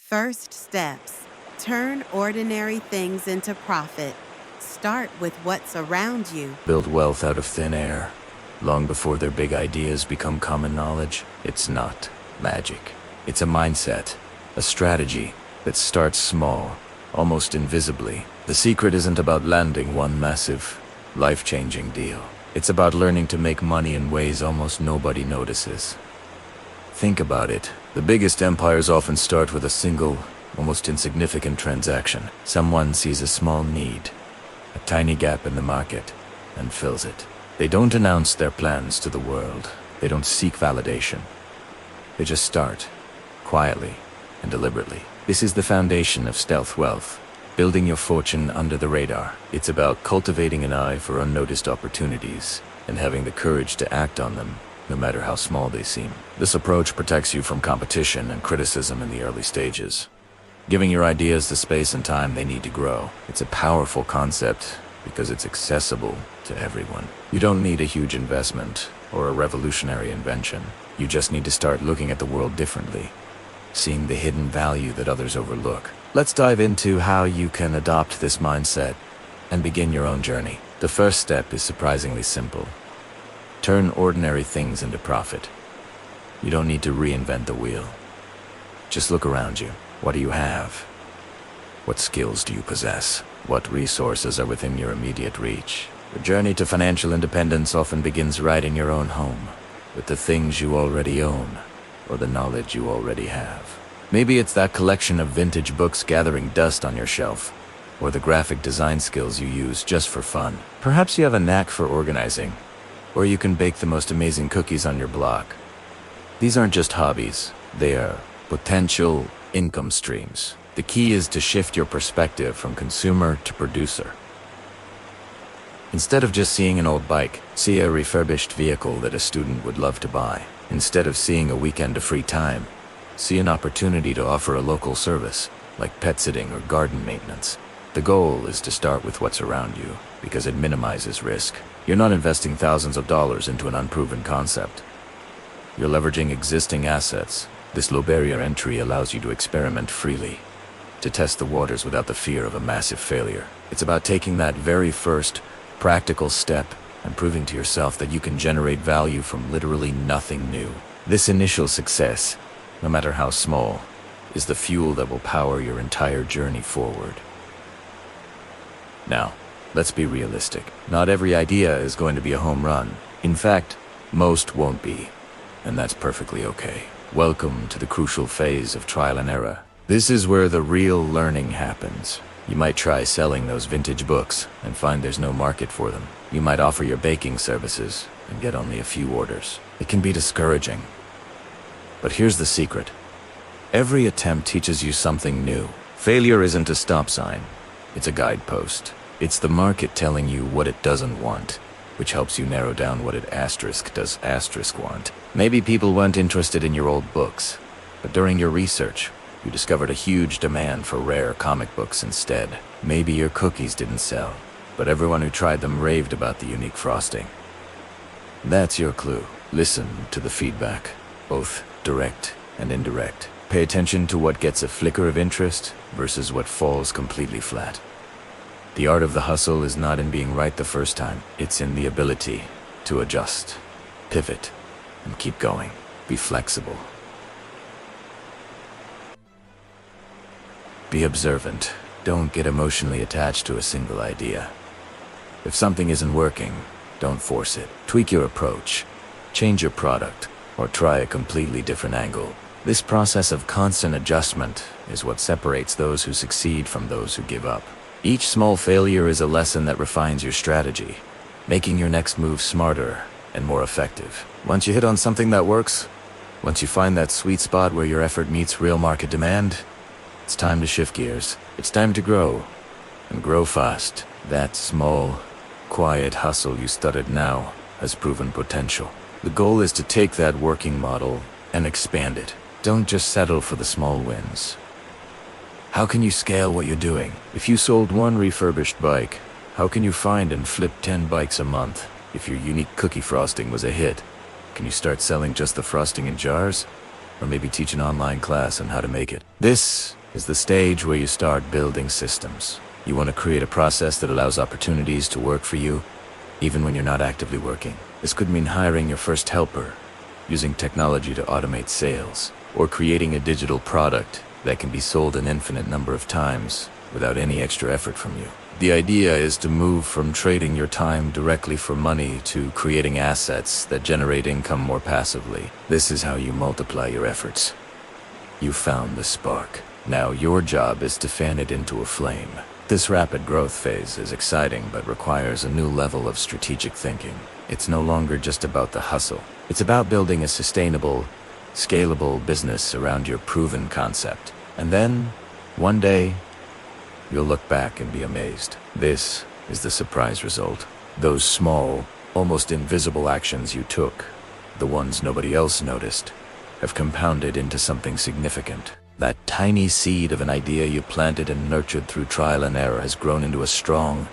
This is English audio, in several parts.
First steps. Turn ordinary things into profit. Start with what's around you. Build wealth out of thin air. Long before their big ideas become common knowledge, it's not magic. It's a mindset, a strategy that starts small, almost invisibly. The secret isn't about landing one massive, life-changing deal. It's about learning to make money in ways almost nobody notices. Think about it. The biggest empires often start with a single, almost insignificant transaction. Someone sees a small need, a tiny gap in the market, and fills it. They don't announce their plans to the world. They don't seek validation. They just start, quietly and deliberately. This is the foundation of stealth wealth, building your fortune under the radar. It's about cultivating an eye for unnoticed opportunities and having the courage to act on them, no matter how small they seem. This approach protects you from competition and criticism in the early stages, giving your ideas the space and time they need to grow. It's a powerful concept because it's accessible to everyone. You don't need a huge investment or a revolutionary invention. You just need to start looking at the world differently, seeing the hidden value that others overlook. Let's dive into how you can adopt this mindset and begin your own journey. The first step is surprisingly simple. Turn ordinary things into profit. You don't need to reinvent the wheel. Just look around you. What do you have? What skills do you possess? What resources are within your immediate reach? The journey to financial independence often begins right in your own home, with the things you already own, or the knowledge you already have. Maybe it's that collection of vintage books gathering dust on your shelf, or the graphic design skills you use just for fun. Perhaps you have a knack for organizing, or you can bake the most amazing cookies on your block. These aren't just hobbies, they are potential income streams. The key is to shift your perspective from consumer to producer. Instead of just seeing an old bike, see a refurbished vehicle that a student would love to buy. Instead of seeing a weekend of free time, see an opportunity to offer a local service, like pet sitting or garden maintenance. The goal is to start with what's around you, because it minimizes risk. You're not investing thousands of dollars into an unproven concept. You're leveraging existing assets. This low barrier entry allows you to experiment freely, to test the waters without the fear of a massive failure. It's about taking that very first practical step and proving to yourself that you can generate value from literally nothing new. This initial success, no matter how small, is the fuel that will power your entire journey forward. Now, let's be realistic. Not every idea is going to be a home run. In fact, most won't be, and that's perfectly okay. Welcome to the crucial phase of trial and error. This is where the real learning happens. You might try selling those vintage books and find there's no market for them. You might offer your baking services and get only a few orders. It can be discouraging. But here's the secret. Every attempt teaches you something new. Failure isn't a stop sign. It's a guidepost. It's the market telling you what it doesn't want, which helps you narrow down what it does want. Maybe people weren't interested in your old books, but during your research, you discovered a huge demand for rare comic books instead. Maybe your cookies didn't sell, but everyone who tried them raved about the unique frosting. That's your clue. Listen to the feedback, both direct and indirect. Pay attention to what gets a flicker of interest versus what falls completely flat. The art of the hustle is not in being right the first time. It's in the ability to adjust, pivot, and keep going. Be flexible. Be observant. Don't get emotionally attached to a single idea. If something isn't working, don't force it. Tweak your approach, change your product, or try a completely different angle. This process of constant adjustment is what separates those who succeed from those who give up. Each small failure is a lesson that refines your strategy, making your next move smarter and more effective. Once you hit on something that works, once you find that sweet spot where your effort meets real market demand, it's time to shift gears. It's time to grow, and grow fast. That small, quiet hustle you started now has proven potential. The goal is to take that working model and expand it. Don't just settle for the small wins. How can you scale what you're doing? If you sold one refurbished bike, how can you find and flip 10 bikes a month? If your unique cookie frosting was a hit, can you start selling just the frosting in jars? or maybe teach an online class on how to make it. This is the stage where you start building systems. You want to create a process that allows opportunities to work for you, even when you're not actively working. This could mean hiring your first helper, using technology to automate sales, or creating a digital product that can be sold an infinite number of times without any extra effort from you. The idea is to move from trading your time directly for money to creating assets that generate income more passively. This is how you multiply your efforts. You found the spark. Now your job is to fan it into a flame. This rapid growth phase is exciting but requires a new level of strategic thinking. It's no longer just about the hustle. It's about building a sustainable, scalable business around your proven concept. And then, one day, you'll look back and be amazed. This is the surprise result. Those small, almost invisible actions you took, the ones nobody else noticed, have compounded into something significant. That tiny seed of an idea you planted and nurtured through trial and error has grown into a strong,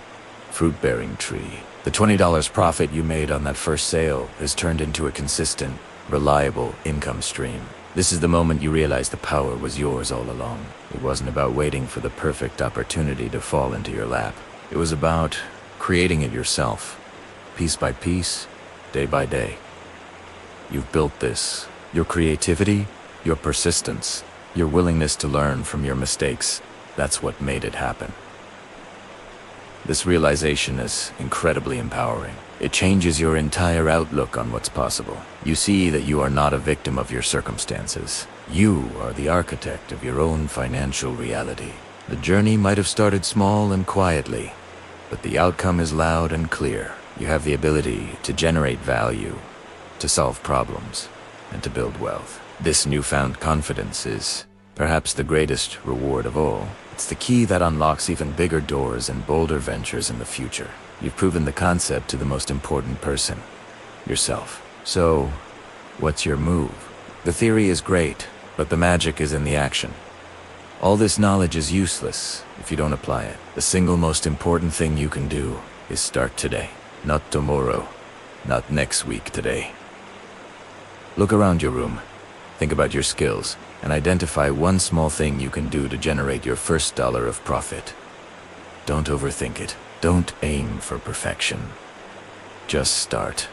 fruit-bearing tree. The $20 profit you made on that first sale has turned into a consistent, reliable income stream. This is the moment you realize the power was yours all along. It wasn't about waiting for the perfect opportunity to fall into your lap. It was about creating it yourself, piece by piece, day by day. You've built this. Your creativity, your persistence, your willingness to learn from your mistakes, that's what made it happen. This realization is incredibly empowering. It changes your entire outlook on what's possible. You see that you are not a victim of your circumstances. You are the architect of your own financial reality. The journey might have started small and quietly, but the outcome is loud and clear. You have the ability to generate value, to solve problems, and to build wealth. This newfound confidence is perhaps the greatest reward of all. It's the key that unlocks even bigger doors and bolder ventures in the future. You've proven the concept to the most important person, yourself. So, what's your move? The theory is great, but the magic is in the action. All this knowledge is useless if you don't apply it. The single most important thing you can do is start today. Not tomorrow, not next week, today. Look around your room, think about your skills, and identify one small thing you can do to generate your first dollar of profit. Don't overthink it. Don't aim for perfection. Just start.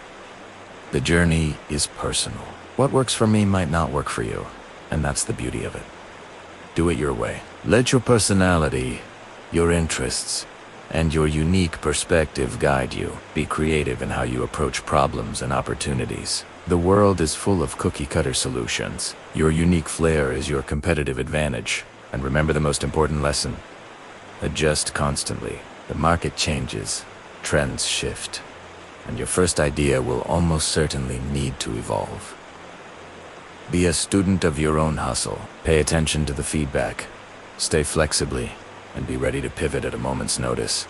The journey is personal. What works for me might not work for you, and that's the beauty of it. Do it your way. Let your personality, your interests, and your unique perspective guide you. Be creative in how you approach problems and opportunities. The world is full of cookie-cutter solutions. Your unique flair is your competitive advantage. And remember the most important lesson: adjust constantly. The market changes, trends shift, and your first idea will almost certainly need to evolve. Be a student of your own hustle. Pay attention to the feedback. Stay flexibly, and be ready to pivot at a moment's notice.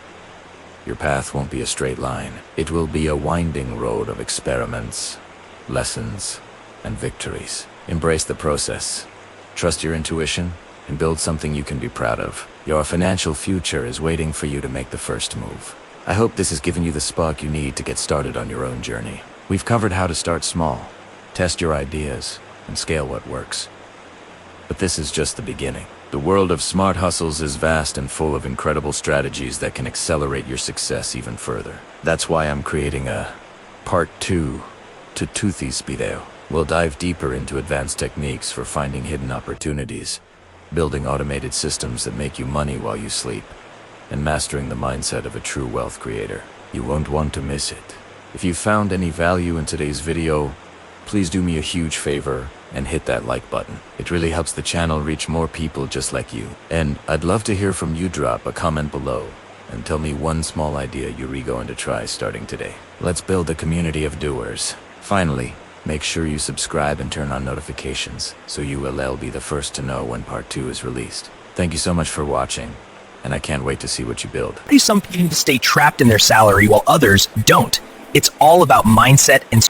Your path won't be a straight line. It will be a winding road of experiments, lessons, and victories. Embrace the process. Trust your intuition, and build something you can be proud of. Your financial future is waiting for you to make the first move. I hope this has given you the spark you need to get started on your own journey. We've covered how to start small, test your ideas, and scale what works. But this is just the beginning. The world of smart hustles is vast and full of incredible strategies that can accelerate your success even further. That's why I'm creating a Part 2 to Toothy's video. We'll dive deeper into advanced techniques for finding hidden opportunities, building automated systems that make you money while you sleep, and mastering the mindset of a true wealth creator. You won't want to miss it. If you found any value in today's video, please do me a huge favor and hit that like button. It really helps the channel reach more people just like you. And I'd love to hear from you. Drop a comment below and tell me one small idea you're going to try starting today. Let's build a community of doers. Finally, make sure you subscribe and turn on notifications so you will be the first to know when Part 2 is released. Thank you so much for watching, and I can't wait to see what you build. Some people stay trapped in their salary while others don't. It's all about mindset and